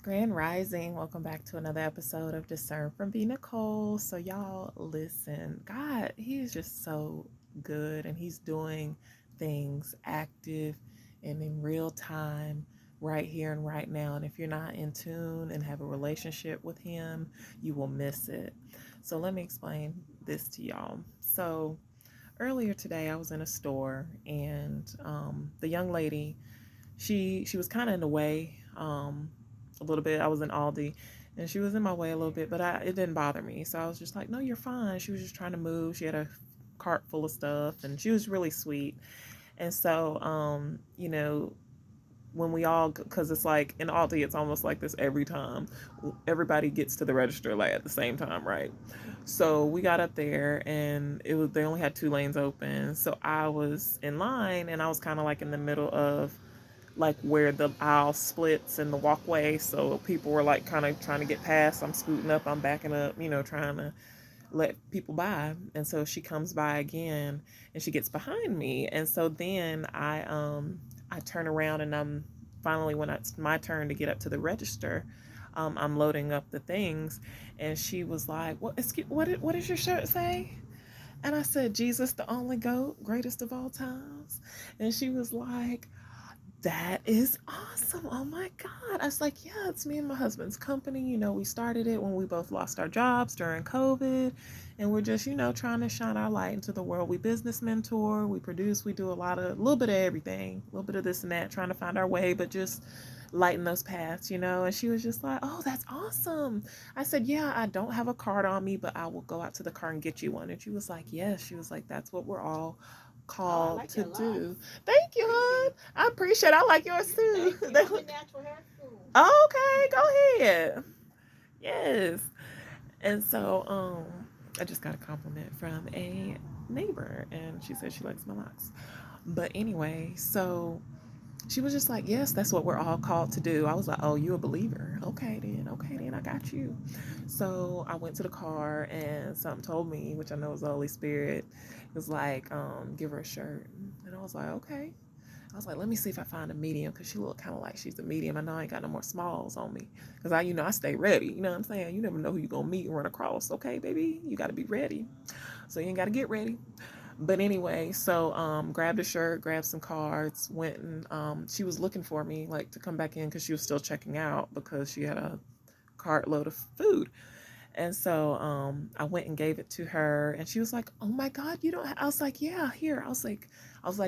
Grand Rising, welcome back to another episode of Discern from Nicole. So, y'all, listen, God, He is just so good and He's doing things active and in real time right here and right now. And if you're not in tune and have a relationship with Him, you will miss it. So, let me explain this to y'all. So, earlier today, I was in a store and the young lady she was kind of in the way a little bit. I was in Aldi and she was in my way a little bit, but it didn't bother me. So I was just like, no, you're fine. She was just trying to move. She had a cart full of stuff and she was really sweet. And so, when we all, because it's like in Aldi, it's almost like this every time. Everybody gets to the register like at the same time, right? So we got up there and they only had two lanes open. So I was in line and I was kind of like in the middle of like where the aisle splits and the walkway. So people were like kind of trying to get past. I'm scooting up, I'm backing up, trying to let people by. And so she comes by again and she gets behind me. And so then I turn around and I'm finally when it's my turn to get up to the register, I'm loading up the things and she was like, what does your shirt say? And I said, Jesus, the only GOAT, greatest of all times. And she was like, that is awesome. Oh my God. I was like, yeah, it's me and my husband's company. We started it when we both lost our jobs during COVID. And we're just, trying to shine our light into the world. We business mentor, we produce, we do a little bit of everything, a little bit of this and that, trying to find our way, but just lighten those paths. And she was just like, oh, that's awesome. I said, yeah, I don't have a card on me, but I will go out to the car and get you one. And she was like, yes. She was like, that's what we're all called like to do. Thank you, hon. I appreciate it. I like yours too. Thank you. Natural hair too. Okay, go ahead. Yes. And so I just got a compliment from a neighbor and she said she likes my locks. But anyway, so she was just like, yes, that's what we're all called to do. I was like, oh, you a believer? Okay then, I got you. So I went to the car and something told me, which I know is the Holy Spirit, it was like, give her a shirt. And I was like, okay. I was like, let me see if I find a medium because she looked kind of like she's a medium. I know I ain't got no more smalls on me because I stay ready. You know what I'm saying? You never know who you're going to meet and run across. Okay, baby, you got to be ready. So you ain't got to get ready. But anyway, so grabbed a shirt, grabbed some cards, went and she was looking for me like to come back in because she was still checking out because she had a cartload of food. And so I went and gave it to her, and she was like, "Oh my God, you don't?" I was like, "Yeah, here." I was like,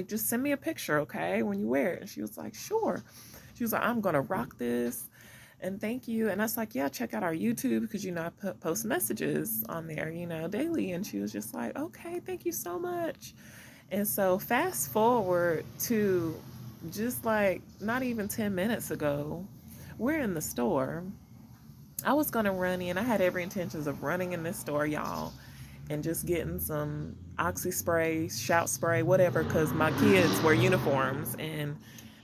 just send me a picture, okay, when you wear it. And she was like, "Sure." She was like, "I'm gonna rock this, and thank you." And I was like, "Yeah, check out our YouTube because I post messages on there, daily." And she was just like, "Okay, thank you so much." And so fast forward to just like not even 10 minutes ago, we're in the store. I was gonna run in. I had every intentions of running in this store, y'all, and just getting some oxy spray, shout spray, whatever, because my kids wear uniforms and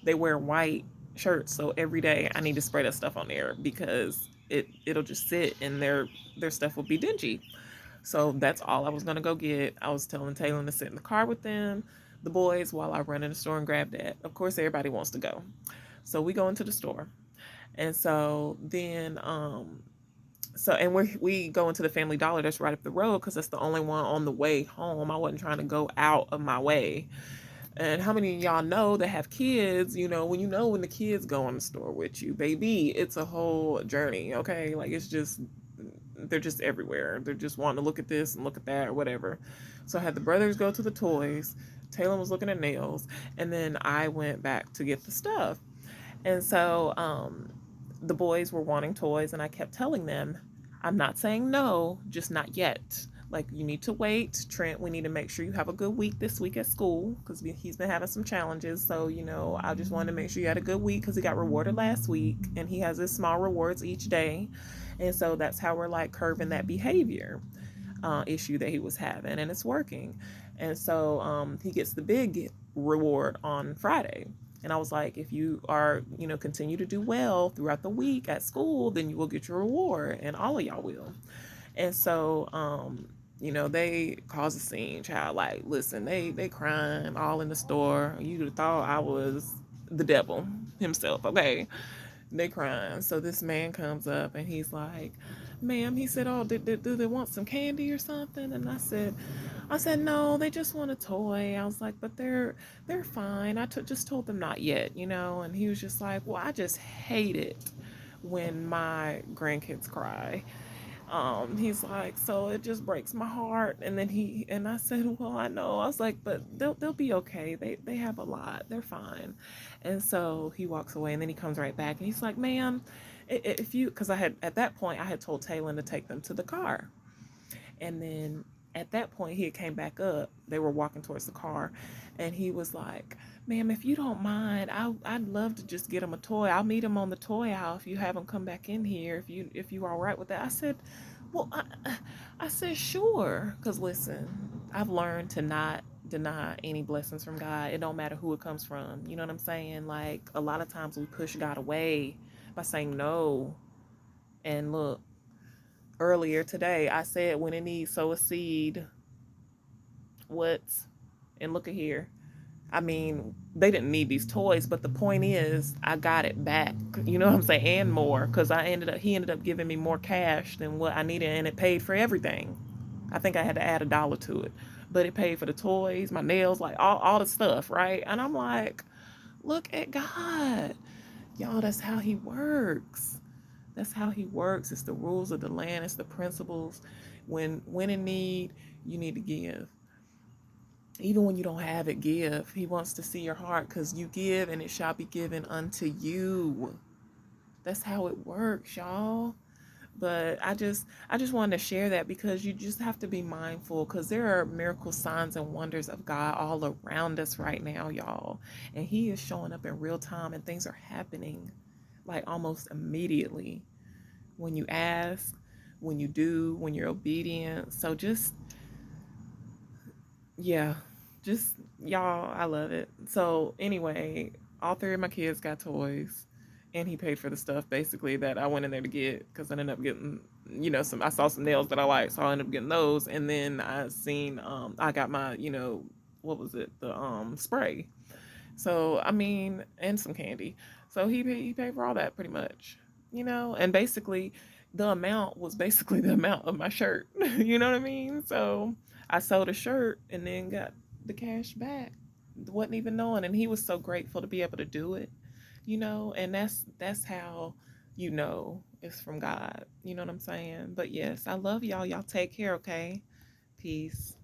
they wear white shirts. So every day I need to spray that stuff on there because it'll just sit and their stuff will be dingy. So that's all I was gonna go get. I was telling Taylor to sit in the car with them, the boys, while I run in the store and grab that. Of course, everybody wants to go. So we go into the store. And so then and we go into the Family Dollar that's right up the road because that's the only one on the way home. I wasn't trying to go out of my way. And how many of y'all know that have kids? When the kids go in the store with you, baby, it's a whole journey. Okay, like it's just they're just everywhere. They're just wanting to look at this and look at that or whatever. So I had the brothers go to the toys. Taylor was looking at nails, and then I went back to get the stuff. And so the boys were wanting toys, and I kept telling them, I'm not saying no, just not yet. Like, you need to wait. Trent, we need to make sure you have a good week this week at school because he's been having some challenges. So, I just wanted to make sure you had a good week because he got rewarded last week and he has his small rewards each day. And so that's how we're like curving that behavior issue that he was having, and it's working. And so he gets the big reward on Friday. And I was like, if you are, continue to do well throughout the week at school, then you will get your reward, and all of y'all will. And so, they cause a scene, child. Like, listen, they crying all in the store. You'd have thought I was the devil himself, okay? They crying. So this man comes up and he's like, "Ma'am," he said, "Oh, do they want some candy or something?" And I said, "No, they just want a toy." I was like, "But they're fine. Just told them not yet, you know." And he was just like, "Well, I just hate it when my grandkids cry." He's like, "So it just breaks my heart." And then I said, "Well, I know." I was like, "But they'll be okay. They have a lot. They're fine." And so he walks away, and then he comes right back, and he's like, "Ma'am, if you," because I had at that point I had told Taylor to take them to the car, and then at that point he had came back up. They were walking towards the car, and he was like, "Ma'am, if you don't mind, I'd love to just get him a toy. I'll meet him on the toy aisle if you have him come back in here. If you all right with that." I said, "Well, I said sure, because listen, I've learned to not deny any blessings from God. It don't matter who it comes from. You know what I'm saying? Like a lot of times we push God away by saying no. And look, earlier today I said when it needs sow a seed, what? And look at here. I mean, they didn't need these toys, but the point is, I got it back. You know what I'm saying? And more, because he ended up giving me more cash than what I needed, and it paid for everything. I think I had to add $1 to it, but it paid for the toys, my nails, like all the stuff, right? And I'm like, look at God, y'all. That's how He works. That's how He works. It's the rules of the land. It's the principles. When in need, you need to give. Even when you don't have it, give. He wants to see your heart, because you give and it shall be given unto you. That's how it works, y'all. But I just wanted to share that, because you just have to be mindful, because there are miracle signs and wonders of God all around us right now, y'all. And He is showing up in real time, and things are happening like almost immediately when you ask, when you do, when you're obedient. So just, yeah, just y'all, I love it. So anyway, all three of my kids got toys, and he paid for the stuff basically that I went in there to get, because I ended up getting, some. I saw some nails that I liked, so I ended up getting those, and then I got my, what was it, the spray. So I mean, and some candy. So he paid for all that pretty much, and basically the amount was basically the amount of my shirt. You know what I mean? So I sold a shirt and then got the cash back. Wasn't even knowing, and he was so grateful to be able to do it. And that's how it's from God. You know what I'm saying? But yes, I love y'all. Y'all take care, okay? Peace.